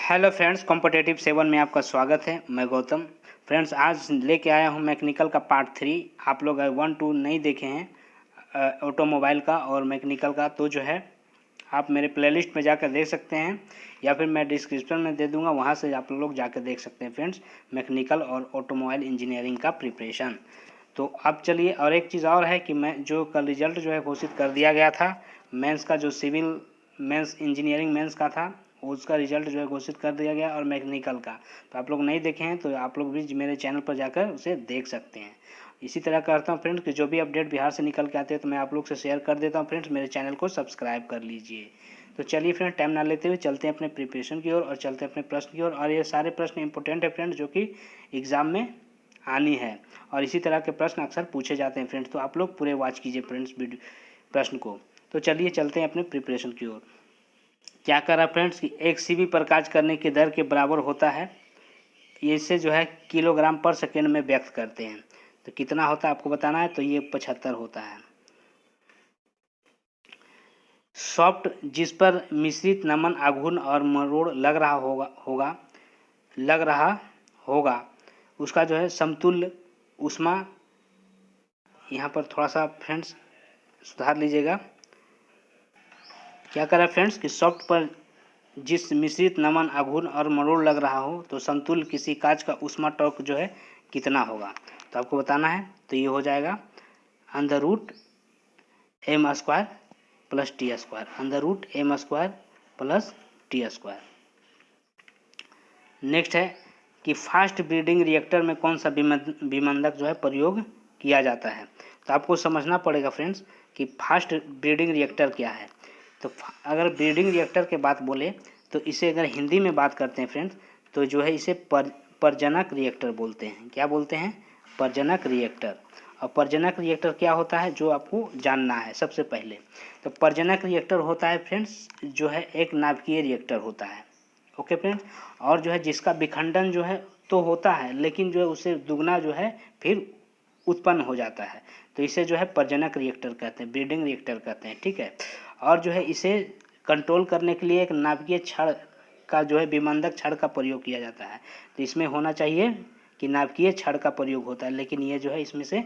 Hello friends, competitive 7 में आपका स्वागत है। मैं गौतम। फ्रेंड्स, आज लेके आया हूँ मैकेनिकल का पार्ट 3। आप लोग 1 2 नहीं देखे हैं ऑटोमोबाइल का और मैकेनिकल का, तो जो है आप मेरे प्लेलिस्ट में जाकर देख सकते हैं या फिर मैं डिस्क्रिप्शन में दे दूंगा, वहाँ से आप लोग जाकर देख सकते हैं फ्रेंड्स, मैकेनिकल और ऑटोमोबाइल इंजीनियरिंग का प्रिपरेशन। तो अब चलिए, और एक चीज़ और है कि मैं जो कल रिजल्ट जो है घोषित कर दिया गया था मेंस का, जो सिविल मेंस इंजीनियरिंग मेंस का था, उसका रिजल्ट जो है घोषित कर दिया गया, और मैकेनिकल का। तो आप लोग नहीं देखे हैं तो आप लोग भी मेरे चैनल पर जाकर उसे देख सकते हैं। इसी तरह करता हूँ फ्रेंड्स कि जो भी अपडेट बिहार से निकल के आते हैं तो मैं आप लोग से शेयर कर देता हूँ। फ्रेंड्स, मेरे चैनल को सब्सक्राइब कर लीजिए। तो चलिए फ्रेंड्स, टाइम ना लेते हुए चलते हैं अपने प्रिपरेशन की ओर और चलते हैं अपने प्रश्न की ओर। और ये सारे प्रश्न इंपॉर्टेंट है फ्रेंड्स, जो कि एग्जाम में आनी है, और इसी तरह के प्रश्न अक्सर पूछे जाते हैं फ्रेंड्स। तो आप लोग पूरे वॉच कीजिए फ्रेंड्स वीडियो प्रश्न को। तो चलिए चलते हैं अपने प्रिपरेशन की ओर। क्या करा फ्रेंड्स कि 1 सीवी पर कार्य करने की दर के बराबर होता है, इसे जो है किलोग्राम पर सेकेंड में व्यक्त करते हैं। तो कितना होता है आपको बताना है, तो ये 75 होता है। सॉफ्ट, जिस पर मिश्रित नमन आघूर्ण और मरोड़ लग रहा होगा उसका जो है समतुल्य ऊष्मा, यहाँ पर थोड़ा सा फ्रेंड्स सुधार लीजिएगा। क्या करें फ्रेंड्स कि सॉफ्ट पर जिस मिश्रित नमन आघूर्ण और मरोड़ लग रहा हो तो समतुल्य किसी कांच का ऊष्मा टॉर्क जो है कितना होगा, तो आपको बताना है। तो ये हो जाएगा √m² plus t², √m² plus t²। Next है कि फास्ट ब्रीडिंग रिएक्टर में कौन सा विमंदक जो है प्रयोग किया जाता है। तो आपको समझना पड़ेगा फ्रेंड्स कि फास्ट ब्रीडिंग रिएक्टर क्या है। तो अगर ब्रीडिंग रिएक्टर के बात बोले तो इसे अगर हिंदी में बात करते हैं फ्रेंड्स, तो जो है इसे परजनक रिएक्टर बोलते हैं। क्या बोलते हैं? परजनक रिएक्टर। और परजनक रिएक्टर क्या होता है, जो आपको जानना है सबसे पहले। तो परजनक रिएक्टर होता है फ्रेंड्स जो है एक नाभिकीय रिएक्टर होता है। ओके फ्रेंड्स, और जो है जिसका विखंडन जो है तो होता है, लेकिन जो है उससे दुगना जो है फिर उत्पन्न हो जाता है। तो इसे जो है परजनक रिएक्टर कहते हैं, ब्रीडिंग रिएक्टर कहते हैं, ठीक है। और जो है इसे कंट्रोल करने के लिए एक नाभिकीय छड़ का जो है विमंदक छड़ का प्रयोग किया जाता है। तो इसमें होना चाहिए कि नाभिकीय छड़ का प्रयोग होता है, लेकिन ये जो है इसमें से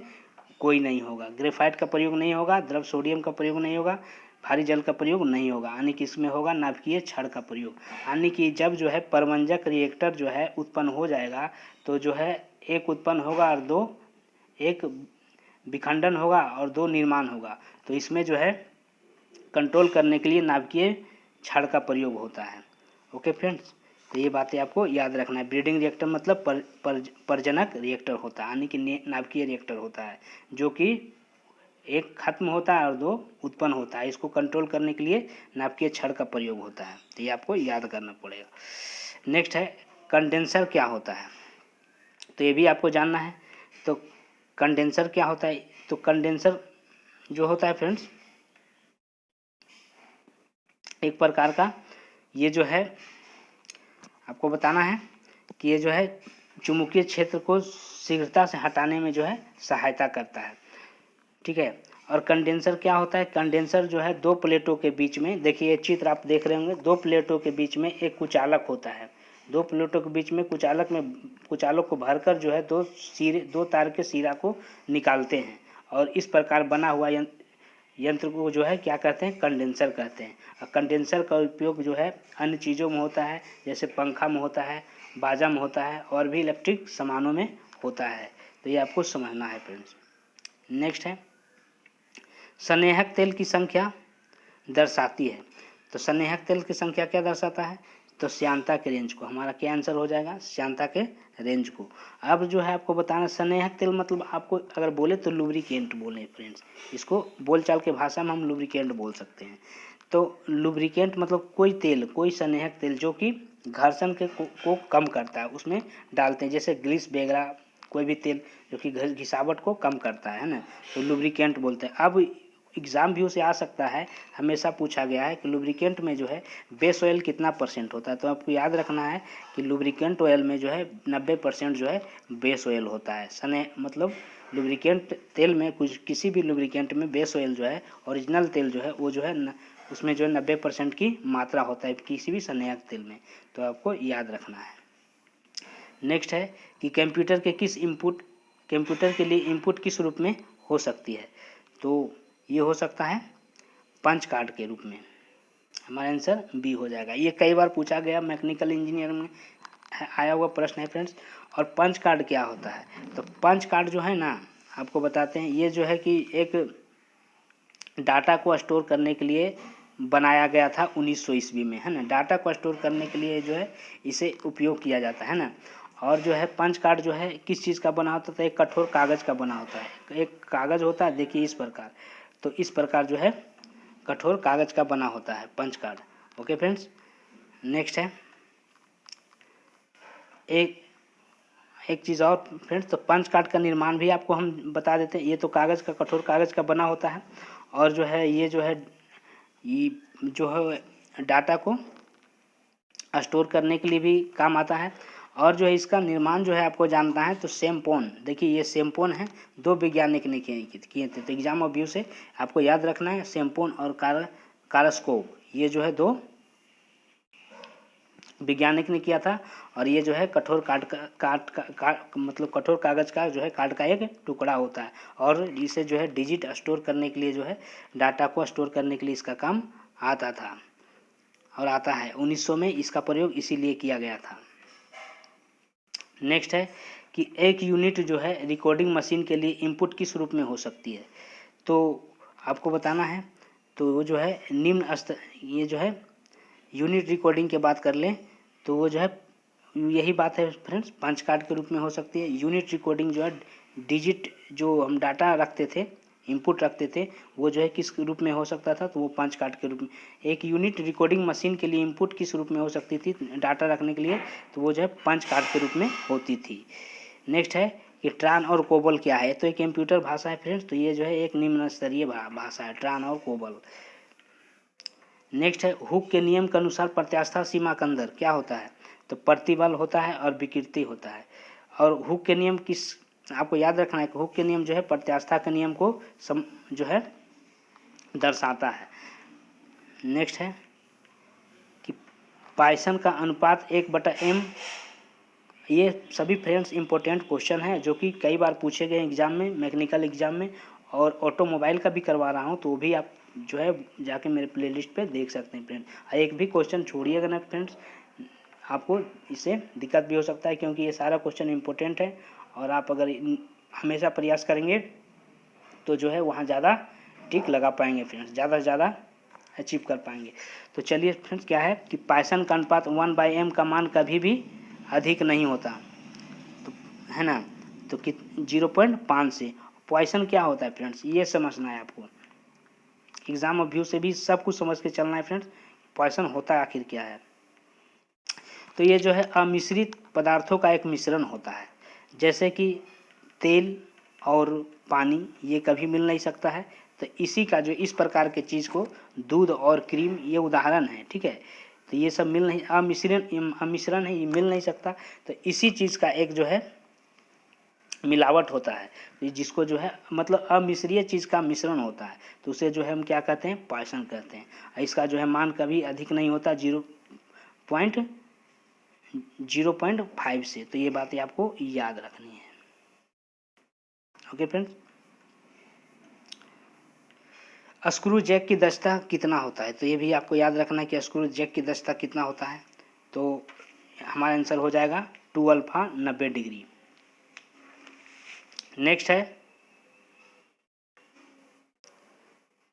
कोई नहीं होगा। ग्रेफाइट का प्रयोग नहीं होगा, द्रव सोडियम का प्रयोग नहीं होगा, भारी जल का प्रयोग नहीं होगा, यानी कि इसमें होगा नाभिकीय छड़ का प्रयोग। यानी कि जब जो है परमंजक रिएक्टर जो है उत्पन्न हो जाएगा तो जो है एक उत्पन्न होगा और दो, एक विखंडन होगा और दो निर्माण होगा। तो इसमें जो है कंट्रोल करने के लिए नाभिकीय छड़ का प्रयोग होता है। ओके फ्रेंड्स, तो ये बातें आपको याद रखना है। ब्रीडिंग रिएक्टर मतलब परजनक रिएक्टर होता है, यानी कि नाभिकीय रिएक्टर होता है, जो कि एक खत्म होता है और दो उत्पन्न होता है। इसको कंट्रोल करने के लिए नाभिकीय छड़ का प्रयोग होता है। तो ये आपको याद करना पड़ेगा। नेक्स्ट है कंडेंसर क्या होता है, तो ये भी आपको जानना है। तो कंडेंसर क्या होता है, तो कंडेंसर जो होता है फ्रेंड्स एक प्रकार का, ये जो है आपको बताना है कि ये जो है चुंबकीय क्षेत्र को शीघ्रता से हटाने में जो है सहायता करता है, ठीक है। और कंडेंसर क्या होता है, कंडेंसर जो है दो प्लेटों के बीच में, देखिए ये चित्र आप देख रहे होंगे, दो प्लेटों के बीच में एक कुचालक होता है। दो प्लेटों के बीच में कुचालक को भरकर जो है दो तार के सिरा को निकालते हैं, और इस प्रकार बना हुआ यंत्र को जो है क्या कहते हैं, कंडेंसर कहते हैं। और कंडेंसर का उपयोग जो है अन्य चीज़ों में होता है, जैसे पंखा में होता है, बाजा में होता है, और भी इलेक्ट्रिक सामानों में होता है। तो ये आपको समझना है फ्रेंड्स। नेक्स्ट है स्नेहक तेल की संख्या दर्शाती है। तो स्नेहक तेल की संख्या क्या दर्शाता है, तो श्यानता के रेंज को। हमारा क्या आंसर हो जाएगा, श्यानता के रेंज को। अब जो है आपको बताना, स्नेहक तेल मतलब आपको अगर बोले तो लुब्रिकेंट बोले फ्रेंड्स, इसको बोलचाल के भाषा में हम लुब्रिकेंट बोल सकते हैं। तो लुब्रिकेंट मतलब कोई तेल, कोई स्नेहक तेल जो कि घर्षण को कम करता है, उसमें डालते हैं, जैसे ग्रीस वगैरह कोई भी तेल जो कि घिसावट को कम करता है ना, तो लुब्रिकेंट बोलते हैं। अब एग्जाम भी उसे आ सकता है, हमेशा पूछा गया है कि लुब्रिकेंट में जो है बेस ऑयल कितना % होता है। तो आपको याद रखना है कि लुब्रिकेंट ऑयल में जो है 90% जो है बेस ऑयल होता है। मतलब लुब्रिकेंट तेल में किसी भी लुब्रिकेंट में बेस ऑयल जो है, ओरिजिनल तेल जो है वो जो है उसमें जो है 90% की मात्रा होता है किसी भी संयोजक तेल में, तो आपको याद रखना है। नेक्स्ट है कि कंप्यूटर के लिए इनपुट किस रूप में हो सकती है, तो ये हो सकता है पंच कार्ड के रूप में। हमारा आंसर बी हो जाएगा। ये कई बार पूछा गया मैकेनिकल इंजीनियरिंग में आया हुआ प्रश्न है फ्रेंड्स। और पंच कार्ड क्या होता है, तो पंच कार्ड जो है ना, आपको बताते हैं, ये जो है कि एक डाटा को स्टोर करने के लिए बनाया गया था 1900 ईस्वी में, है ना। डाटा को स्टोर करने के लिए जो है इसे उपयोग किया जाता है ना। और जो है पंच कार्ड जो है किस चीज़ का बना होता है, एक कठोर कागज़ का बना होता है। एक कागज़ होता है, देखिए इस प्रकार, तो इस प्रकार जो है कठोर कागज़ का बना होता है punch card. Okay friends, next है एक चीज़ और फ्रेंड्स, तो पंच कार्ड का निर्माण भी आपको हम बता देते हैं। ये तो कागज़ का, कठोर कागज़ का बना होता है, और जो है ये जो है डाटा को स्टोर करने के लिए भी काम आता है। और जो है इसका निर्माण जो है आपको जानना है, तो सेम्पोन, देखिए ये सेम्पोन है, 2 वैज्ञानिक ने किए थे। तो एग्जाम ऑफ व्यू से आपको याद रखना है, सेम्पोन और कारस्कोव, ये जो है 2 वैज्ञानिक ने किया था। और ये जो है कठोर मतलब कठोर कागज़ का जो है कार्ड का एक टुकड़ा होता है, और इसे जो है डिजिट स्टोर करने के लिए, जो है डाटा को स्टोर करने के लिए इसका काम आता था और आता है। 1900 में इसका प्रयोग इसीलिए किया गया था। नेक्स्ट है कि एक यूनिट जो है रिकॉर्डिंग मशीन के लिए इनपुट किस रूप में हो सकती है, तो आपको बताना है। तो वो जो है निम्न स्तर, ये जो है यूनिट रिकॉर्डिंग की बात कर लें तो वो जो है यही बात है फ्रेंड्स, पंच कार्ड के रूप में हो सकती है। यूनिट रिकॉर्डिंग जो है डिजिट, जो हम डाटा रखते थे, इनपुट रखते थे, वो जो है किस रूप में हो सकता था, तो वो पंच कार्ड के रूप में। एक यूनिट रिकॉर्डिंग मशीन के लिए इनपुट किस रूप में हो सकती थी डाटा रखने के लिए, तो वो जो है पंच कार्ड के रूप में होती थी। नेक्स्ट है कि ट्रान और कोबल क्या है, तो एक कंप्यूटर भाषा है फ्रेंड्स, तो ये जो है एक निम्न स्तरीय भाषा है, ट्रान और कोबल। नेक्स्ट है हुक के नियम के अनुसार प्रत्यास्था सीमा के अंदर क्या होता है, तो प्रतिबल होता है और विकृति होता है। और हुक के नियम आपको याद रखना है कि हुक के नियम जो है प्रत्यास्था के नियम को जो है दर्शाता है। नेक्स्ट है कि पाइसन का अनुपात 1/m, ये सभी फ्रेंड्स इंपॉर्टेंट क्वेश्चन है जो कि कई बार पूछे गए एग्जाम में, मैकेनिकल एग्जाम में, और ऑटोमोबाइल का भी करवा रहा हूँ, तो वो भी आप जो है जाके मेरे प्लेलिस्ट पे देख सकते हैं फ्रेंड्स। एक भी क्वेश्चन छोड़िएगा ना फ्रेंड्स, आपको इससे दिक्कत भी हो सकता है, क्योंकि ये सारा क्वेश्चन इंपॉर्टेंट है, और आप अगर हमेशा प्रयास करेंगे तो जो है वहाँ ज़्यादा टिक लगा पाएंगे फ्रेंड्स, ज़्यादा से ज़्यादा अचीव कर पाएंगे। तो चलिए फ्रेंड्स, क्या है कि पाइसन का अनुपात 1/m का मान कभी भी अधिक नहीं होता, तो है ना, तो 0.5 से। पॉइसन क्या होता है फ्रेंड्स, ये समझना है आपको। एग्जाम ऑफ व्यू से भी सब कुछ समझ के चलना है फ्रेंड्स, पॉइसन होता है आखिर क्या है। तो ये जो है अमिश्रित पदार्थों का एक मिश्रण होता है, जैसे कि तेल और पानी, ये कभी मिल नहीं सकता है। तो इसी का जो इस प्रकार के चीज़ को दूध और क्रीम, ये उदाहरण है, ठीक है। तो ये सब मिल नहीं, अमिश्रण है, ये मिल नहीं सकता। तो इसी चीज़ का एक जो है मिलावट होता है, जिसको जो है मतलब अमिश्रीय चीज़ का मिश्रण होता है, तो उसे जो है हम क्या कहते हैं, पॉइसन कहते हैं। इसका जो है मान कभी अधिक नहीं होता 0.5 से। तो ये बातें आपको याद रखनी है। ओके फ्रेंड्स, स्क्रू जैक की दक्षता कितना होता है, तो ये भी आपको याद रखना है कि स्क्रू जैक की दक्षता कितना होता है। तो हमारा आंसर हो जाएगा 2α 90 डिग्री। नेक्स्ट है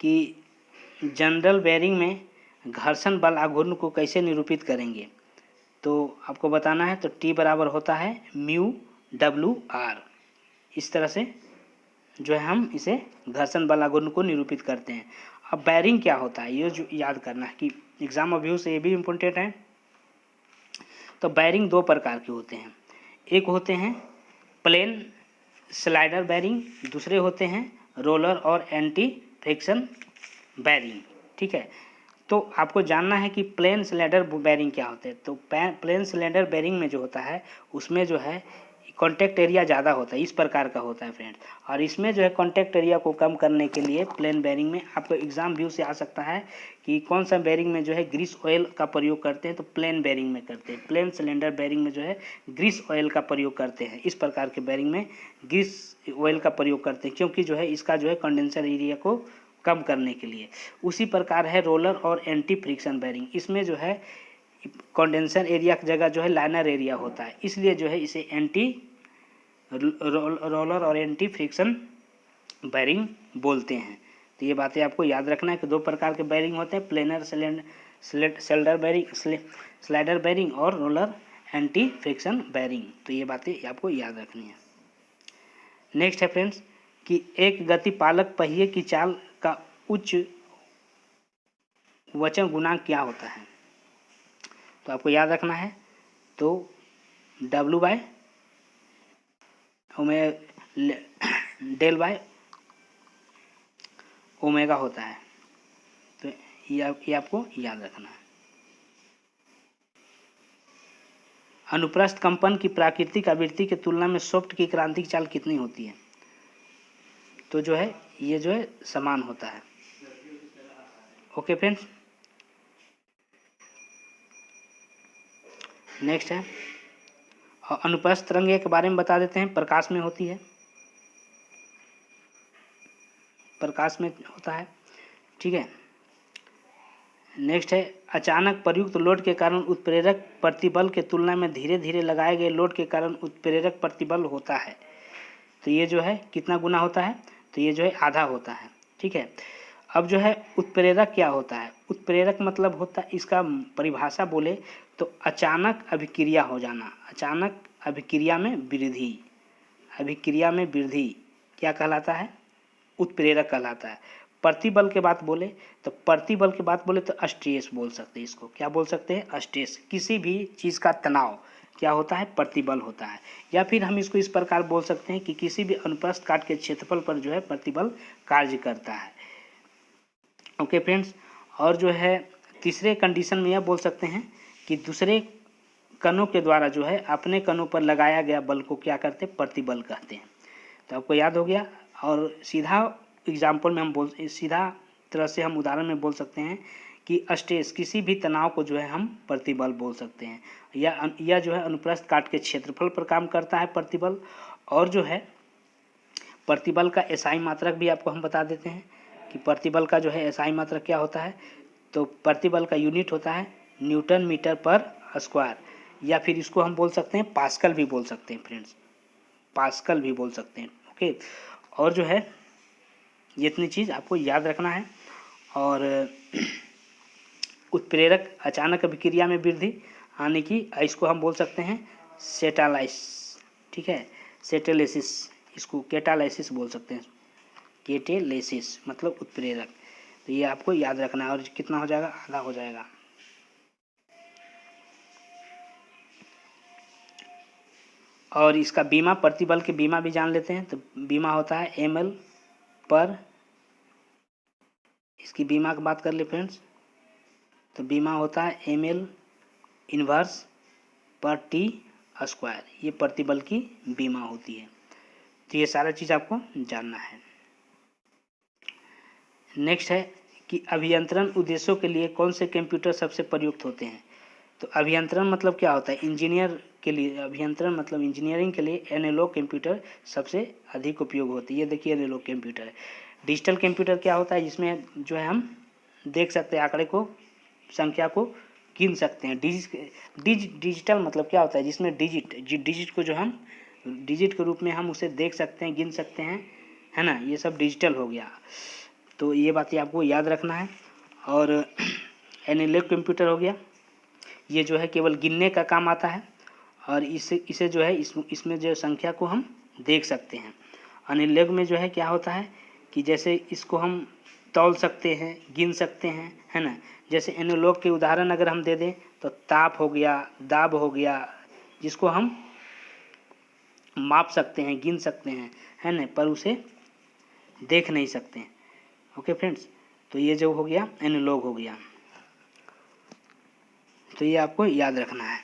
कि जनरल बेयरिंग में घर्षण बल आघूर्ण को कैसे निरूपित करेंगे, तो आपको बताना है। तो T बराबर होता है μWr, इस तरह से जो है हम इसे घर्षण बल आघूर्ण को निरूपित करते हैं। अब बेयरिंग क्या होता है, ये जो याद करना है कि एग्जाम ऑफ व्यू से ये भी इम्पोर्टेंट है। तो बेयरिंग 2 प्रकार के होते हैं, एक होते हैं प्लेन स्लाइडर बेयरिंग, दूसरे होते हैं रोलर और एंटी फ्रिक्शन बेयरिंग, ठीक है। तो आपको जानना है कि प्लेन सिलेंडर बेयरिंग क्या होते हैं। तो प्लेन सिलेंडर बेयरिंग में जो होता है उसमें जो है कॉन्टैक्ट एरिया ज़्यादा होता है, इस प्रकार का होता है फ्रेंड्स। और इसमें जो है कॉन्टैक्ट एरिया को कम करने के लिए प्लेन बेयरिंग में आपको एग्जाम व्यू से आ सकता है कि कौन सा बेयरिंग में जो है ग्रीस ऑयल का प्रयोग करते हैं, तो प्लेन बेयरिंग में करते हैं। प्लेन सिलेंडर बेयरिंग में जो है ग्रीस ऑयल का प्रयोग करते हैं। इस प्रकार के बेयरिंग में ग्रीस ऑयल का प्रयोग करते हैं, क्योंकि जो है इसका जो है कंडेंसर एरिया को कम करने के लिए। उसी प्रकार है रोलर और एंटी फ्रिक्शन बेयरिंग। इसमें जो है कंडेंसर एरिया की जगह जो है लाइनर एरिया होता है, इसलिए जो है इसे एंटी रोलर और एंटी फ्रिक्शन बेयरिंग बोलते हैं। तो ये बातें आपको याद रखना है कि दो प्रकार के बेयरिंग होते हैं, planar cylinder bearing, slider bearing और रोलर एंटी फ्रिक्शन बेयरिंग। तो ये बातें आपको याद रखनी है। नेक्स्ट है फ्रेंड्स कि एक गति पालक पहिए की चाल का उच्च वचन गुणांक क्या होता है, तो आपको याद रखना है। तो W by del by omega होता है। तो ये आपको याद रखना है। अनुप्रस्थ कंपन की प्राकृतिक आवृत्ति की तुलना में सॉफ्ट की क्रांतिक चाल कितनी होती है, तो जो है ये जो है समान होता है। ओके फ्रेंड्स, नेक्स्ट है अनुप्रस्थ तरंग के बारे में बता देते हैं। प्रकाश में होती है, प्रकाश में होता है, ठीक है। नेक्स्ट है अचानक प्रयुक्त लोड के कारण उत्प्रेरक प्रतिबल के तुलना में धीरे धीरे लगाए गए लोड के कारण उत्प्रेरक प्रतिबल होता है। तो ये जो है कितना गुना होता है, तो ये जो है आधा होता है, ठीक है। अब जो है उत्प्रेरक क्या होता है, उत्प्रेरक मतलब होता है, इसका परिभाषा बोले तो अचानक अभिक्रिया हो जाना, अचानक अभिक्रिया में वृद्धि, अभिक्रिया में वृद्धि क्या कहलाता है, उत्प्रेरक कहलाता है। प्रतिबल के बात बोले तो प्रतिबल की बात बोले तो स्ट्रेस बोल सकते हैं, इसको क्या बोल सकते हैं, स्ट्रेस। किसी भी चीज़ का तनाव क्या होता है, प्रतिबल होता है। या फिर हम इसको इस प्रकार बोल सकते हैं कि किसी भी अनुप्रस्थ काट के क्षेत्रफल पर जो है प्रतिबल कार्य करता है। ओके फ्रेंड्स, और जो है तीसरे कंडीशन में यह बोल सकते हैं कि दूसरे कणों के द्वारा जो है अपने कणों पर लगाया गया बल को क्या करते हैं, प्रतिबल कहते हैं। तो आपको याद हो गया। और सीधा एग्जाम्पल में हम सीधा तरह से हम उदाहरण में बोल सकते हैं कि स्ट्रेस, किसी भी तनाव को जो है हम प्रतिबल बोल सकते हैं। या जो है अनुप्रस्थ काट के क्षेत्रफल पर काम करता है प्रतिबल। और जो है प्रतिबल का एसआई मात्रक भी आपको हम बता देते हैं कि प्रतिबल का जो है एसआई मात्रक क्या होता है, तो प्रतिबल का यूनिट होता है न्यूटन मीटर पर स्क्वायर, या फिर इसको हम बोल सकते हैं पास्कल भी बोल सकते हैं फ्रेंड्स, पास्कल भी बोल सकते हैं। ओके, और जो है ये इतनी चीज़ आपको याद रखना है। और उत्प्रेरक अचानक अभिक्रिया में वृद्धि आने की, इसको हम बोल सकते हैं सेटालाइस, ठीक है, सेटेलेसिस, इसको केटालाइसिस बोल सकते हैं, केटेलेसिस मतलब उत्प्रेरक। तो ये आपको याद रखना है। और कितना हो जाएगा, आधा हो जाएगा। और इसका बीमा, प्रतिबल के बीमा भी जान लेते हैं। तो बीमा होता है ml पर, इसकी बीमा की बात कर ले फ्रेंड्स, तो बीमा होता है ml इन्वर्स पर t स्क्वायर, ये प्रतिबल की बीमा होती है। तो ये सारा चीज़ आपको जानना है। नेक्स्ट है कि अभियंत्रण उद्देश्यों के लिए कौन से कंप्यूटर सबसे प्रयुक्त होते हैं। तो अभियंत्रण मतलब क्या होता है, इंजीनियर के लिए, अभियंत्रण मतलब इंजीनियरिंग के लिए एनालॉग कंप्यूटर सबसे अधिक उपयोग होती है। ये देखिए एनालॉग कंप्यूटर है। डिजिटल कंप्यूटर क्या होता है, जिसमें जो है हम देख सकते हैं आंकड़े को, संख्या को गिन सकते हैं। डिजिटल मतलब क्या होता है, जिसमें डिजिट को जो हम डिजिट के रूप में हम उसे देख सकते हैं, गिन सकते हैं, है ना, ये सब डिजिटल हो गया। तो ये बातें आपको याद रखना है। और एनालॉग कंप्यूटर हो गया, ये जो है केवल गिनने का काम आता है, और इसे जो है इसमें जो संख्या को हम देख सकते हैं। एनालॉग में जो है क्या होता है कि जैसे इसको हम तौल सकते हैं, गिन सकते हैं, है ना। जैसे एनालॉग के उदाहरण अगर हम दे दें तो ताप हो गया, दाब हो गया, जिसको हम माप सकते हैं, गिन सकते हैं, है ना, पर उसे देख नहीं सकते हैं। ओके फ्रेंड्स, तो ये जो हो गया एनालॉग हो गया। तो ये आपको याद रखना है।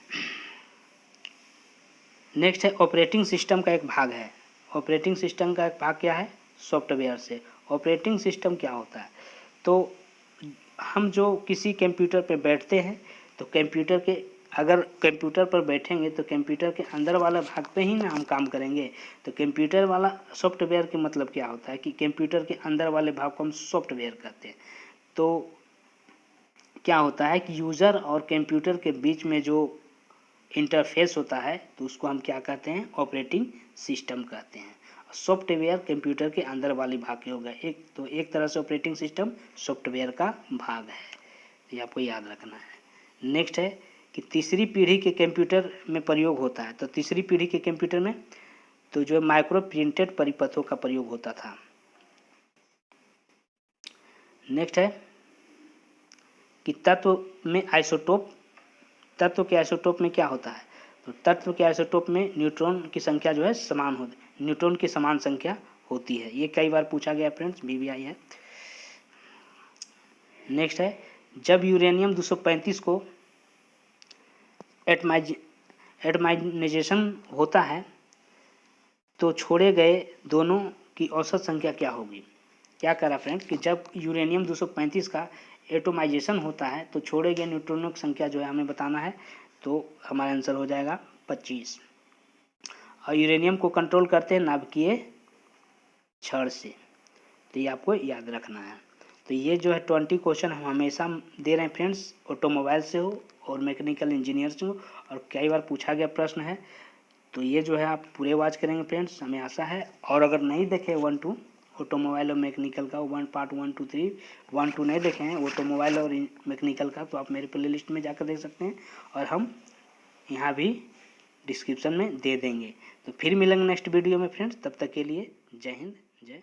नेक्स्ट है ऑपरेटिंग सिस्टम का एक भाग है। ऑपरेटिंग सिस्टम का एक भाग क्या है? सॉफ्टवेयर से। ऑपरेटिंग सिस्टम क्या होता है? तो हम जो किसी कंप्यूटर पे बैठते हैं तो कंप्यूटर के, अगर कंप्यूटर पर बैठेंगे तो कंप्यूटर के अंदर वाला भाग पे ही ना हम काम करेंगे। तो कंप्यूटर वाला सॉफ्टवेयर के मतलब क्या होता है कि कंप्यूटर के अंदर वाले भाग को हम सॉफ्टवेयर कहते हैं। तो क्या होता है कि यूज़र और कंप्यूटर के बीच में जो इंटरफेस होता है तो उसको हम क्या कहते हैं? ऑपरेटिंग सिस्टम कहते हैं। सॉफ्टवेयर कंप्यूटर के अंदर वाले भाग के हो गए। एक तरह से ऑपरेटिंग सिस्टम सॉफ्टवेयर का भाग है, ये आपको याद रखना है। नेक्स्ट है कि तीसरी पीढ़ी के कंप्यूटर में प्रयोग होता है। तो तीसरी पीढ़ी के कंप्यूटर में तो जो माइक्रो प्रिंटेड परिपथों का प्रयोग होता था। नेक्स्ट है कि तत्व में आइसोटोप। तत्व के आइसोटोप में क्या होता है? तो तत्व के आइसोटोप में न्यूट्रॉन की संख्या जो है समान होती, न्यूट्रॉन की समान संख्या होती है। ये कई बार पूछा गया फ्रेंड्स, बीबीआई है। नेक्स्ट है जब यूरेनियम 235 को एटमाइजेशन होता है तो छोड़े गए दोनों की औसत संख्या क्या होगी? क्या कह रहा फ्रेंड्स कि जब यूरेनियम 235 का एटोमाइजेशन होता है तो छोड़े गए न्यूट्रॉनों की संख्या जो है हमें बताना है। तो हमारा आंसर हो जाएगा 25। और यूरेनियम को कंट्रोल करते हैं नाभिकीय छड़ से, तो ये आपको याद रखना है। तो ये जो है 20 क्वेश्चन हम हमेशा दे रहे हैं फ्रेंड्स, ऑटोमोबाइल से हो और मैकेनिकल इंजीनियर से हो, और कई बार पूछा गया प्रश्न है। तो ये जो है आप पूरे वॉच करेंगे फ्रेंड्स, हमें आशा है। और अगर नहीं देखे 1-2 ऑटोमोबाइल और मैकेनिकल का, 1 2 3 1 2 नहीं देखे हैं ऑटोमोबाइल और मैकेनिकल का, तो आप मेरे प्ले लिस्ट में जाकर देख सकते हैं, और हम यहाँ भी डिस्क्रिप्शन में दे देंगे। तो फिर मिलेंगे नेक्स्ट वीडियो में फ्रेंड्स, तब तक के लिए जय हिंद जय